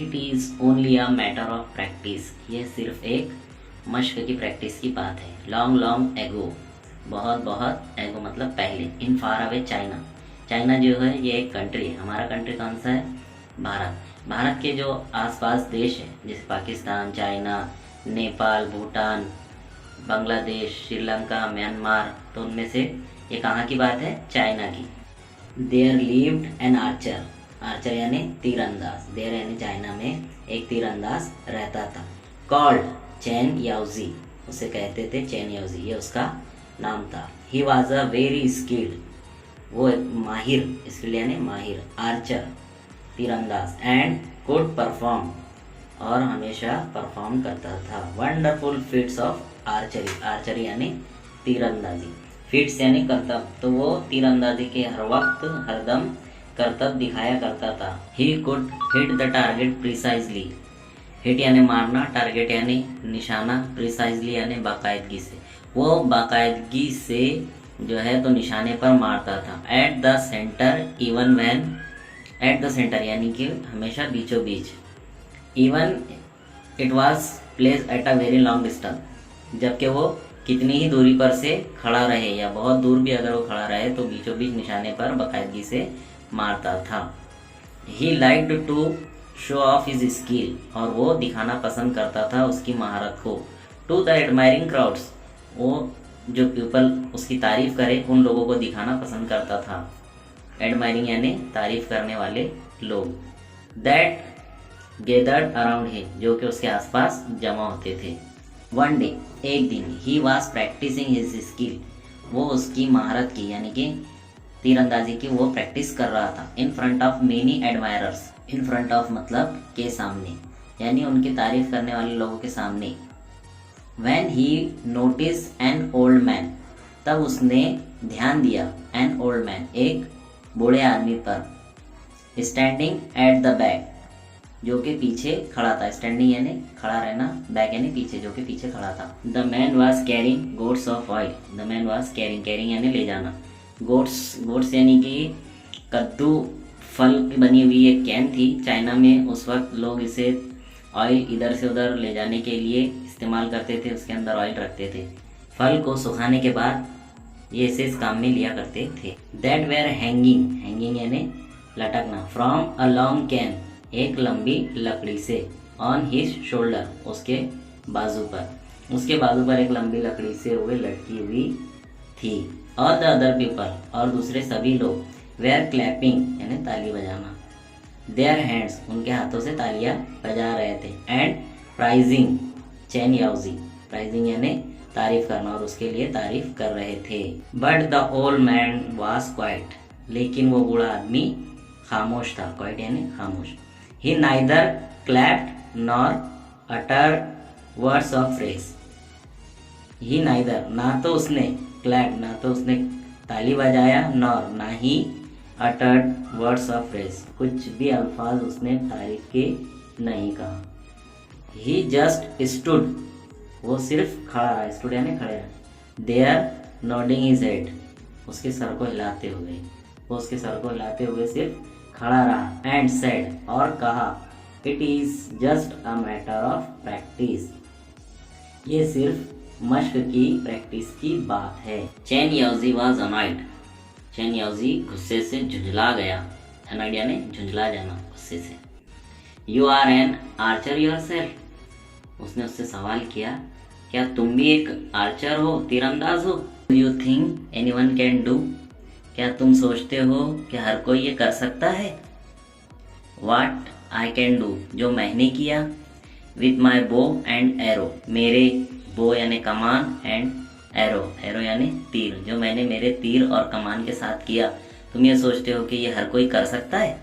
It is only a matter of practice. ये सिर्फ एक मश्क की प्रैक्टिस की बात है। लॉन्ग लॉन्ग एगो, बहुत बहुत एगो मतलब पहले। इन फार अवे चाइना, चाइना जो है ये एक कंट्री है। हमारा कंट्री कौन सा है? भारत। भारत के जो आसपास देश है जैसे पाकिस्तान, चाइना, नेपाल, भूटान, बांग्लादेश, श्रीलंका, म्यांमार, तो उनमें से ये कहाँ की बात है? चाइना की। There lived an archer, archer यानी तीरंदाज। देयर यानी चाइना में एक तीरंदाज रहता था। कॉल्ड चैन याओजी, उसे कहते थे चैन याओजी, ये उसका नाम था। He was a very skilled, वो एक माहिर, स्किल्ड यानी माहिर, आर्चर तीरंदाज, एंड कुड परफॉर्म, और हमेशा परफॉर्म करता था wonderful feats of archery. Archery यानी तीरंदाजी, फीट्स यानी करतब, तो वो तीरंदाजी के हर वक्त हरदम करतब दिखाया करता था। He could hit the target precisely, hit यानी मारना, टारगेट यानी निशाना, प्रिसाइजली यानी बाकायदगी से। वो बाकायदगी से जो है तो निशाने पर मारता था। At the centre even when, at the centre यानी कि हमेशा बीचों बीच। Even it was place at a very long distance, जबकि वो कितनी ही दूरी पर से खड़ा रहे या बहुत दूर भी अगर वो खड़ा रहे तो बीचों बीच निशाने पर बाकायदगी से मारता था। He liked to show off his skill, और वो दिखाना पसंद करता था उसकी महारत को। टू द एडमायरिंग क्राउड्स, वो जो पीपल उसकी तारीफ करे उन लोगों को दिखाना पसंद करता था। एडमायरिंग यानी तारीफ करने वाले लोग। दैट गेदर्ड अराउंड हिम, जो कि उसके आसपास जमा होते थे। वन डे, एक दिन, he was practising his skill, वो उसकी महारत की यानी कि तीरंदाजी की वो प्रैक्टिस कर रहा था। In front of many admirers, in front of मतलब के सामने, यानी उनकी तारीफ करने वाले लोगों के सामने। When he notice an old man, तब उसने ध्यान दिया एन ओल्ड मैन, एक बूढ़े आदमी पर। स्टैंडिंग एट द बैक, जो कि पीछे खड़ा था। स्टैंडिंग यानी खड़ा रहना, बैक यानी पीछे, जो कि पीछे खड़ा था। The man was carrying goats of oil, the man was carrying, carrying यानी ले जाना। गोट्स, गोट्स यानी कि कद्दू फल की बनी हुई एक कैन थी। चाइना में उस वक्त लोग इसे ऑयल इधर से उधर ले जाने के लिए इस्तेमाल करते थे, उसके अंदर ऑयल रखते थे। फल को सुखाने के बाद ये इसे इस काम में लिया करते थे। दैट वेयर हैंगिंग, हैंगिंग यानी लटकना, फ्रॉम अ लॉन्ग कैन, एक लंबी लकड़ी से। ऑन हिज शोल्डर, उसके बाजू पर, उसके बाजू पर एक लंबी लकड़ी से वो लटकी हुई थी। और द अदर पीपल, और दूसरे सभी लोग, वेयर क्लैपिंग यानी ताली बजाना, देयर हैंड्स, उनके हाथों से तालियां बजा रहे थे। एंड प्राइजिंग चैन याओजी, प्राइजिंग यानी तारीफ करना, और उसके लिए तारीफ कर रहे थे। But the old man was quite, लेकिन वो बूढ़ा आदमी खामोश था। क्वाइट यानी खामोश। He neither clapped nor uttered words of praise. He neither, ना तो उसने clapped, ना तो उसने ताली बजाया, nor, ना ही uttered words of praise, कुछ भी अल्फाज उसने तारीफ के नहीं कहा। He just stood, वो सिर्फ खड़ा रहा, stood यानी खड़े रहा। There nodding his head, उसके सर को हिलाते हुए, वो उसके सर को हिलाते हुए सिर्फ खड़ा रहा। एंड सेड, और कहा, it is just a matter of practice, ये सिर्फ मश्क की प्रैक्टिस की बात है। चैन याओजी वॉज अनॉयड, चैन याओजी गुस्से से झुंझला गया। अनॉयड यानी झुंझला जाना, गुस्से से। You are an archer yourself, उसने उससे सवाल किया, क्या तुम भी एक आर्चर हो, तीरंदाज हो? Do you think anyone can do, क्या तुम सोचते हो कि हर कोई ये कर सकता है? What I can do, जो मैंने किया। With my bow and arrow, मेरे बो यानी कमान, एंड एरो, एरो यानी तीर, जो मैंने मेरे तीर और कमान के साथ किया, तुम ये सोचते हो कि ये हर कोई कर सकता है?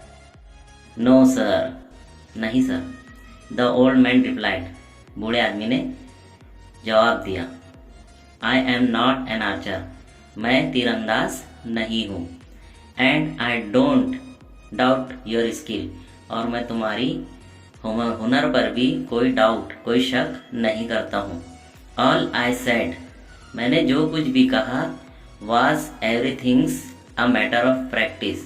नो सर, नहीं sir. The old man replied, बूढ़े आदमी ने जवाब दिया। I am not an Archer, मैं तीरंदाज नहीं हूँ। And I don't doubt your skill, और मैं तुम्हारी हुनर पर भी कोई डाउट, कोई शक नहीं करता हूँ। ऑल आई सेड, मैंने जो कुछ भी कहा, was everything's a matter of practice,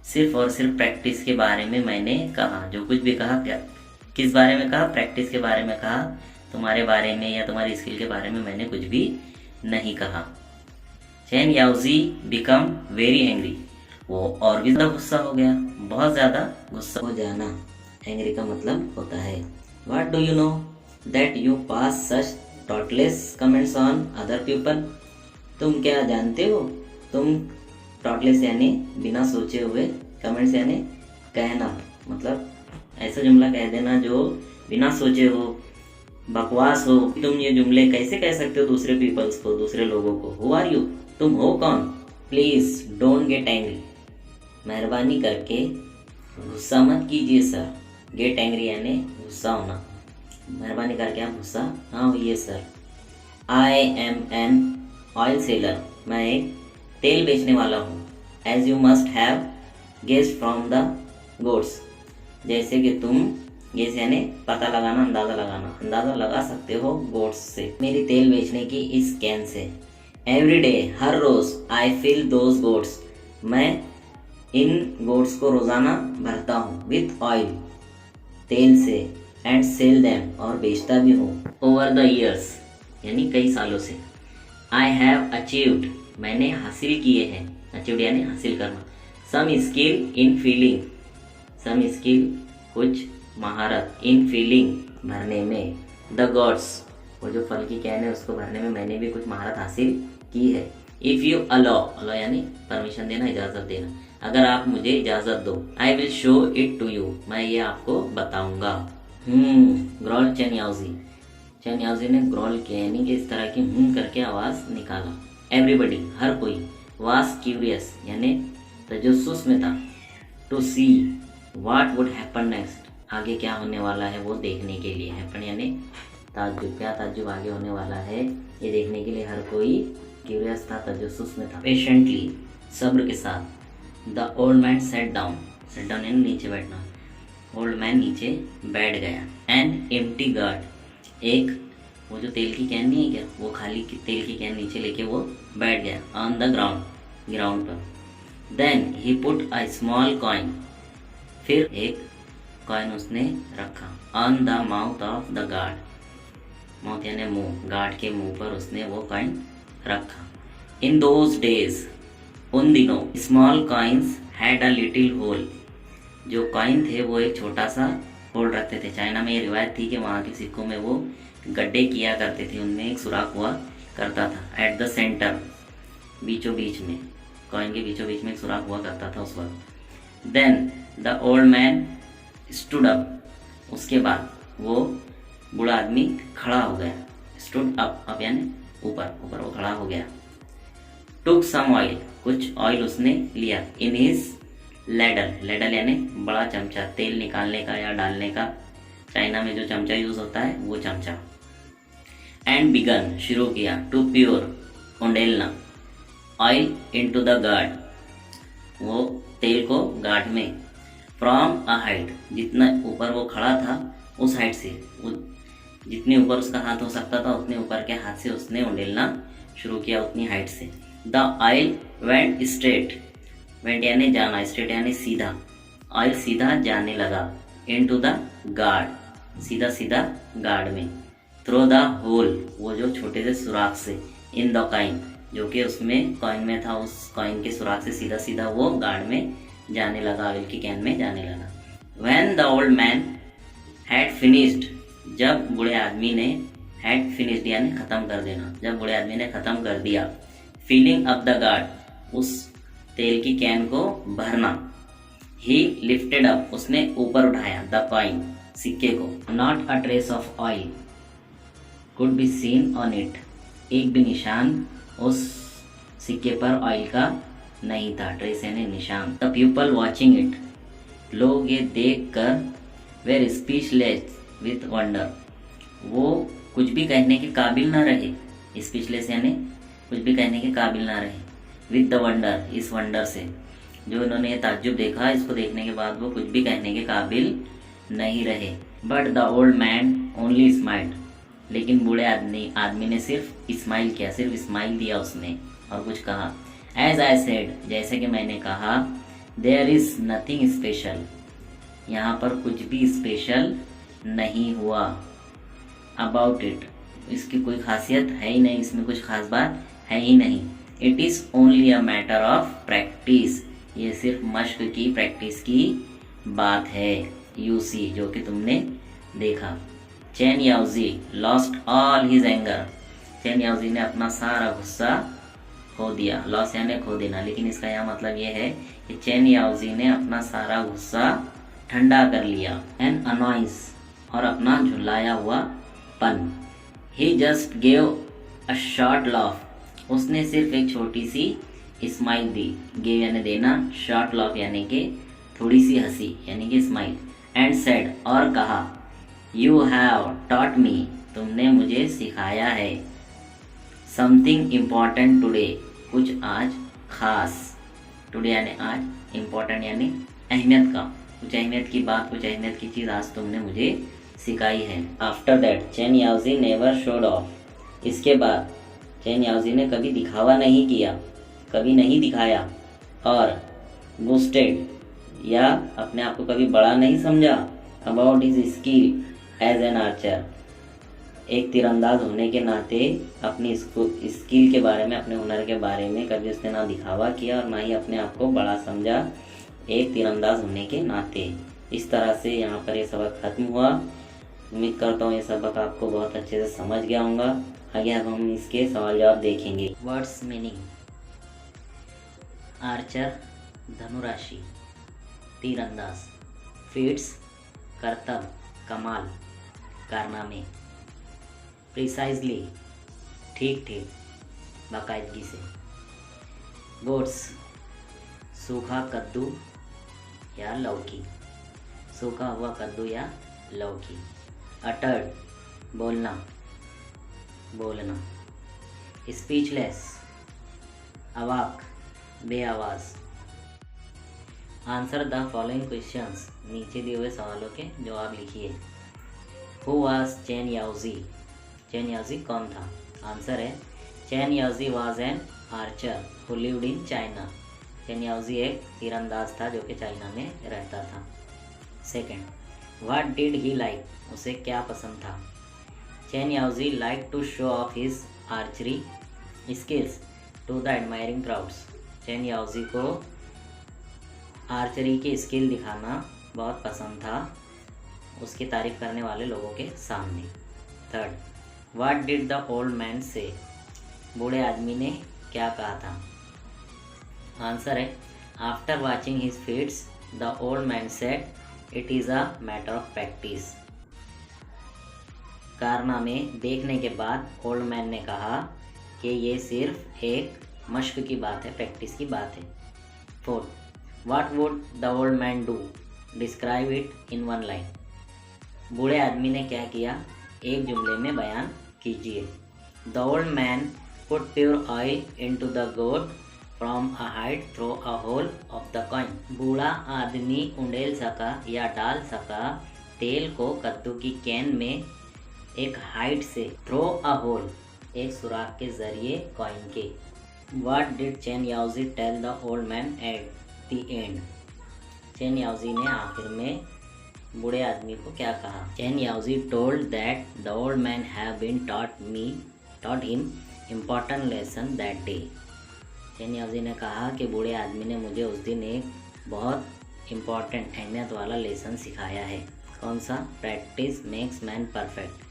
सिर्फ और सिर्फ प्रैक्टिस के बारे में मैंने कहा। जो कुछ भी कहा क्या किस बारे में कहा? प्रैक्टिस के बारे में कहा। तुम्हारे बारे में या तुम्हारी स्किल के बारे में मैंने कुछ भी नहीं कहा। चेन याओजी बिकम वेरी एंग्री, वो और भी ज़्यादा गुस्सा हो गया, बहुत ज़्यादा गुस्सा हो जाना। एंग्री का मतलब होता है। What do you know that you pass such thoughtless comments on other people? तुम क्या जानते हो, तुम थॉटलेस यानी बिना सोचे हुए, कमेंट्स यानी कहना, मतलब ऐसा जुमला कह देना जो बिना सोचे हो, बकवास हो। तुम ये जुमले कैसे कह सकते हो दूसरे पीपल्स को, दूसरे लोगों को? हु आर यू, तुम हो कौन? प्लीज डोंट गेट एंग्री, मेहरबानी करके गुस्सा मत कीजिए सर। गेट एंग्री यानी गुस्सा होना, मेहरबानी करके आप गुस्सा ना होइए sir. I am an oil seller, मैं एक तेल बेचने वाला हूँ। As you must have guessed from the gourds, जैसे कि तुम, गेस यानी पता लगाना, अंदाज़ा लगा सकते हो गोड्स से, मेरी तेल बेचने की इस कैन से। एवरी डे, हर रोज़, आई फिल दोज गोड्स, मैं इन गोड्स को रोज़ाना भरता हूँ, विथ ऑयल, तेल से, एंड सेल देम, और बेचता भी हूँ। ओवर द ईयर्स यानी कई सालों से। आई हैव अचीव्ड, मैंने हासिल किए हैं, अचीव्ड यानी हासिल करना। Some skill in filling, some skill कुछ महारत, इन फीलिंग भरने में। द गॉड्स, वो जो फल की कैन है उसको भरने में मैंने भी कुछ महारत हासिल की है। इफ़ यू अलाउ, अलाउ यानी परमिशन देना, इजाज़त देना, अगर आप मुझे इजाज़त दो। I will show it to you, मैं ये आपको बताऊंगा। ग्रॉल चेन याओजी, चेन याओजी ने ग्रॉल किया यानी कि इस तरह की करके आवाज़ निकाला। एवरीबडी, हर कोई। वाज क्यूरियस यानी तजस्सुस में था। To see what would happen next, आगे क्या होने वाला है वो देखने के लिए। हैपन यानी ताज्जुब, क्या ताज्जुब आगे होने वाला है ये देखने के लिए हर कोई क्यूरियस था, तजस्सुस में था। पेशेंटली, सब्र के साथ। The old man set down, set down यानी नीचे बैठना। ओल्ड मैन नीचे बैठ गया। एन एम्प्टी गार्ड, एक वो जो तेल की कैन नहीं है क्या, वो खाली तेल की कैन नीचे लेके वो बैठ गया। ऑन द ग्राउंड, ग्राउंड पर। Then he put a small coin, फिर एक कॉइन उसने रखा। On the mouth of the gourd, mouth यानी मुंह, गार्ड के मुंह पर उसने वो कॉइन रखा। इन दोज डेज, उन दिनों, small coins had a little hole, जो कॉइन थे वो एक छोटा सा होल रखते थे। चाइना में ये रिवायत थी कि वहाँ के सिक्कों में वो गड्ढे किया करते थे, उनमें एक सुराख हुआ करता था। एट द सेंटर, बीचों बीच में, कॉइन के बीचों बीच में एक सुराख हुआ करता था उस वक्त। Then the old man stood up, उसके बाद वो बूढ़ा आदमी खड़ा हो गया। स्टूड अप, अप यानी ऊपर, ऊपर वो खड़ा हो गया। टुक सम ऑयल, कुछ ऑयल उसने लिया। इन हिज लैडल, लैडल यानी बड़ा चमचा, तेल निकालने का या डालने का, चाइना में जो चमचा यूज होता है वो चमचा। एंड बिगन, शुरू किया। टू प्योर, उंडेलना, ऑयल इनटू द गार्ड, वो तेल को गार्ड में। फ्रॉम अ हाइट, जितना ऊपर वो खड़ा था उस हाइट से, जितने ऊपर उसका हाथ हो सकता था उतने ऊपर के हाथ से उसने उंडेलना शुरू किया, उतनी हाइट से। The oil went straight, went यानी जाना, स्ट्रेट यानी सीधा, ऑयल सीधा जाने लगा। इनटू द गार्ड, सीधा सीधा गार्ड में। थ्रो द होल, वो जो छोटे से सुराख से। इन द कॉइन, जो कि उसमें कॉइन में था, उस कॉइन के सुराख से सीधा सीधा वो गार्ड में जाने लगा, ऑयल की कैन में जाने लगा। When the old man had finished, जब बूढ़े आदमी ने, हैड फिनिश्ड यानी खत्म कर देना, जब बूढ़े आदमी ने खत्म कर दिया। फिलिंग अप द गार्ड, उस तेल की कैन को भरना। ही लिफ्टेड अप, उसने ऊपर उठाया। द कॉइन, सिक्के को। Not a trace of oil could be seen on it, एक भी निशान उस सिक्के पर ऑयल का नहीं था। ट्रेस यानी निशान। द पीपल वॉचिंग इट, लोग ये देख कर वेर स्पीचलेस विथ वंडर, वो कुछ भी कहने के काबिल ना रहे। स्पीचलेस यानी कुछ भी कहने के काबिल ना रहे। विद द वंडर, इस वंडर से, जो इन्होंने ये ताज्जुब देखा, इसको देखने के बाद वो कुछ भी कहने के काबिल नहीं रहे। But the old man only smiled, लेकिन बूढ़े आदमी ने सिर्फ स्माइल किया, सिर्फ स्माइल दिया उसने और कुछ कहा। एज आई सेड, जैसे कि मैंने कहा। देयर इज नथिंग स्पेशल, यहाँ पर कुछ भी स्पेशल नहीं हुआ। अबाउट इट, इसकी कोई खासियत है ही नहीं, इसमें कुछ खास बात है ही नहीं। It is only a matter of practice, ये सिर्फ मश्क की प्रैक्टिस की बात है। यू सी, जो कि तुमने देखा। Chen Yaoji lost all his anger, Chen याओजी ने अपना सारा गुस्सा खो दिया। लॉस यानी खो देना, लेकिन इसका यहाँ मतलब ये है कि चेन याओजी ने अपना सारा गुस्सा ठंडा कर लिया। एन अनॉइस, और अपना झुलाया हुआ पन। He just gave a short laugh, उसने सिर्फ एक छोटी सी स्माइल दी। गेव यानी देना, शॉर्ट लाफ यानी कि थोड़ी सी हंसी यानी कि स्माइल। एंड सेड, और कहा, यू हैव टॉट मी, तुमने मुझे सिखाया है। समथिंग इम्पॉर्टेंट टुडे, कुछ आज खास। टुडे यानी आज, इम्पॉर्टेंट यानी अहमियत का, कुछ अहमियत की बात, कुछ अहमियत की चीज़ आज तुमने मुझे सिखाई है। After that Chen Yaoji never showed off, इसके बाद चेन याओजी ने कभी दिखावा नहीं किया, कभी नहीं दिखाया। और बोस्टेड, या अपने आप को कभी बड़ा नहीं समझा। About his skill as an archer, एक तीरंदाज होने के नाते अपनी स्किल के बारे में, अपने हुनर के बारे में कभी उसने ना दिखावा किया और ना ही अपने आप को बड़ा समझा, एक तीरंदाज होने के नाते। इस तरह से यहाँ पर ये सबक खत्म हुआ। उम्मीद करता हूँ ये सबक आपको बहुत अच्छे से समझ गया होगा। आगे अब हम इसके सवाल जवाब देखेंगे। Words meaning. आर्चर धनुराशि, तीरंदाज। फीट्स करतब, कमाल, कारनामे। प्रिसाइजली, ठीक ठीक, बाकायदगी से। गोट्स, सूखा कद्दू या लौकी, सूखा हुआ कद्दू या लौकी। अटर्ड, बोलना, बोलना। स्पीचलेस, अवाक, बेआवाज़। आंसर द फॉलोइंग क्वेश्चंस, नीचे दिए हुए सवालों के जवाब लिखिए। Who was Chen याओजी, Chen Yaoji कौन था? आंसर है, Chen Yaoji was an archer who lived in China, Chen Yaoji एक तीरंदाज था जो कि चाइना में रहता था। Second, what did he like, उसे क्या पसंद था? Chen Yaoji like to show off his archery skills to the admiring crowds, Chen याओजी को आर्चरी की स्किल दिखाना बहुत पसंद था उसकी तारीफ करने वाले लोगों के सामने। Third, what did the old man say, बूढ़े आदमी ने क्या कहा था? आंसर है, after watching his feats the old man said it is a matter of practice. कारनामे देखने के बाद ओल्ड मैन ने कहा कि ये सिर्फ एक मश्क की बात है, प्रैक्टिस की बात है। Fourth, what would the old man do, describe it in one line. बूढ़े आदमी ने क्या किया, एक जुमले में बयान कीजिए। The old man put pure oil into the gourd from a height through a hole of the coin. बूढ़ा आदमी उंडेल सका या डाल सका तेल को कद्दू की कैन में एक हाइट से, थ्रो अ होल एक सुराख के जरिए कॉइन के। What did Chen Yaoji tell the old man at the end, Chen याओजी ने आखिर में बूढ़े आदमी को क्या कहा? Chen Yaoji told that the old man have been taught him important lesson that day. Chen याओजी ने कहा कि बूढ़े आदमी ने मुझे उस दिन एक बहुत इम्पॉर्टेंट अहमियत वाला लेसन सिखाया है। कौन सा? प्रैक्टिस मेक्स मैन परफेक्ट,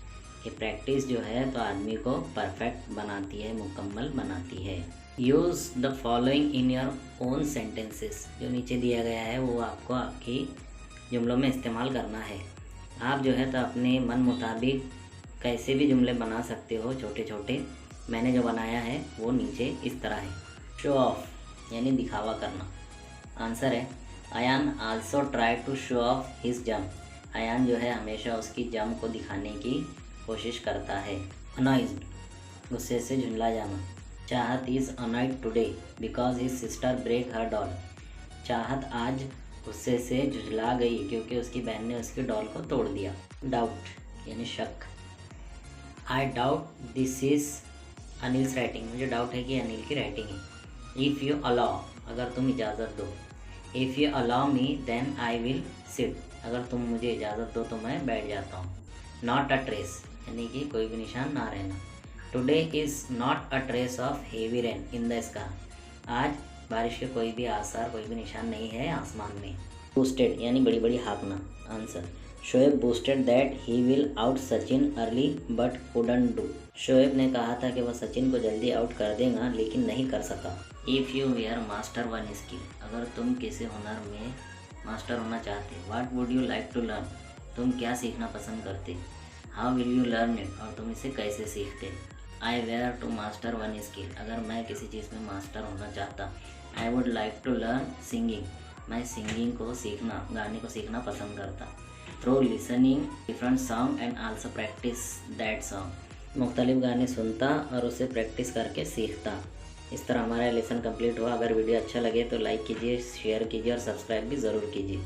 कि प्रैक्टिस जो है तो आदमी को परफेक्ट बनाती है, मुकम्मल बनाती है। Use the following in your own sentences, जो नीचे दिया गया है वो आपको आपकी जुमलों में इस्तेमाल करना है। आप जो है तो अपने मन मुताबिक कैसे भी जुमले बना सकते हो, छोटे छोटे। मैंने जो बनाया है वो नीचे इस तरह है। शो ऑफ यानी दिखावा करना। आंसर है, Ayaan also try to show off his gym, Ayaan जो है हमेशा उसकी जम को दिखाने की कोशिश करता है। अनॉइज्ड, गुस्से से झुंझला जाना। Chahat is annoyed today because his sister break her doll, Chahat आज गुस्से से झुंझला गई क्योंकि उसकी बहन ने उसकी डॉल को तोड़ दिया। डाउट यानी शक। I doubt this is Anil's writing, मुझे डाउट है कि अनिल की राइटिंग है। इफ़ यू अलाउ, अगर तुम इजाज़त दो। If you allow me then I will sit, अगर तुम मुझे इजाज़त दो तो मैं बैठ जाता हूँ। नॉट अ ट्रेस यानी कि कोई भी निशान ना रहना। Today is not a trace of heavy rain in the sky. आज बारिश के कोई भी आसार, कोई भी निशान नहीं है आसमान में। बूस्टेड यानी बड़ी बड़ी हाँकना। Answer, Shoaib boasted that he will out Sachin early but couldn't do. Shoaib ने कहा था कि वह सचिन को जल्दी आउट कर देगा लेकिन नहीं कर सका। If you were master one skill, अगर तुम किसी हुनर में मास्टर होना चाहते, what would you like to learn, तुम क्या सीखना पसंद करते, how will you learn it, और तुम इसे कैसे सीखते। I were to master one skill, अगर मैं किसी चीज़ में मास्टर होना चाहता, I would like to learn singing, मैं सिंगिंग को सीखना, गाने को सीखना पसंद करता। Through listening different song and also practice that song, मुख्तलिफ गाने सुनता और उसे प्रैक्टिस करके सीखता। इस तरह हमारा लेसन कंप्लीट हुआ। अगर वीडियो अच्छा लगे तो लाइक कीजिए, शेयर कीजिए और सब्सक्राइब भी ज़रूर कीजिए।